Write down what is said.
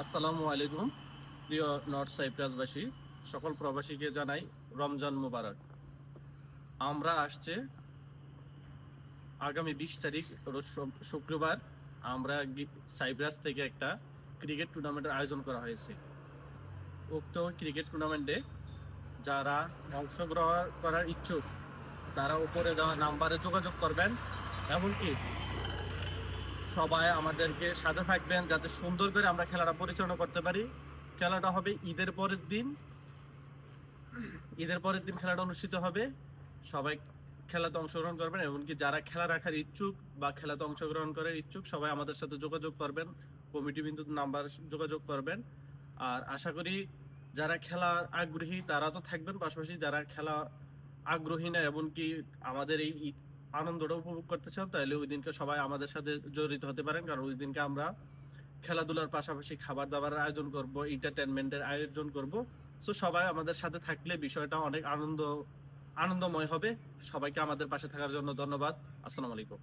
আসসালামু আলাইকুম। প্রিয় নর্থ সাইপ্রাসবাসী, সকল প্রবাসীকে জানাই রমজান মুবারক। আমরা আসছে আগামী 20 তারিখ রোজ শুক্রবার আমরা সাইপ্রাস থেকে একটা ক্রিকেট টুর্নামেন্টের আয়োজন করা হয়েছে। উক্ত ক্রিকেট টুর্নামেন্টে যারা অংশগ্রহণ করার ইচ্ছুক তারা উপরে দেওয়া নাম্বারে যোগাযোগ করবেন। এমনকি সবাই আমাদেরকে সাথে থাকবেন যাতে সুন্দর করে আমরা খেলাটা পরিচালনা করতে পারি। খেলাটা হবে ঈদের পরের দিন খেলাটা অনুষ্ঠিত হবে। সবাই খেলাতে অংশগ্রহণ করবেন, এমনকি যারা খেলা রাখার ইচ্ছুক বা খেলাতে অংশগ্রহণ করার ইচ্ছুক সবাই আমাদের সাথে যোগাযোগ করবেন, কমিটি বিন্দু নাম্বার যোগাযোগ করবেন। আর আশা করি যারা খেলা আগ্রহী তারা তো থাকবেন, পাশাপাশি যারা খেলা আগ্রহী না এমনকি আমাদের এই আনন্দটা উপভোগ করতে চান তাহলে ওই দিনকে সবাই আমাদের সাথে জড়িত হতে পারেন, কারণ ওই দিনকে আমরা খেলাধুলার পাশাপাশি খাবার দাবারের আয়োজন করব, এন্টারটেনমেন্টের আয়োজন করব। সো সবাই আমাদের সাথে থাকলে বিষয়টা অনেক আনন্দময় হবে। সবাইকে আমাদের পাশে থাকার জন্য ধন্যবাদ। আসসালামু আলাইকুম।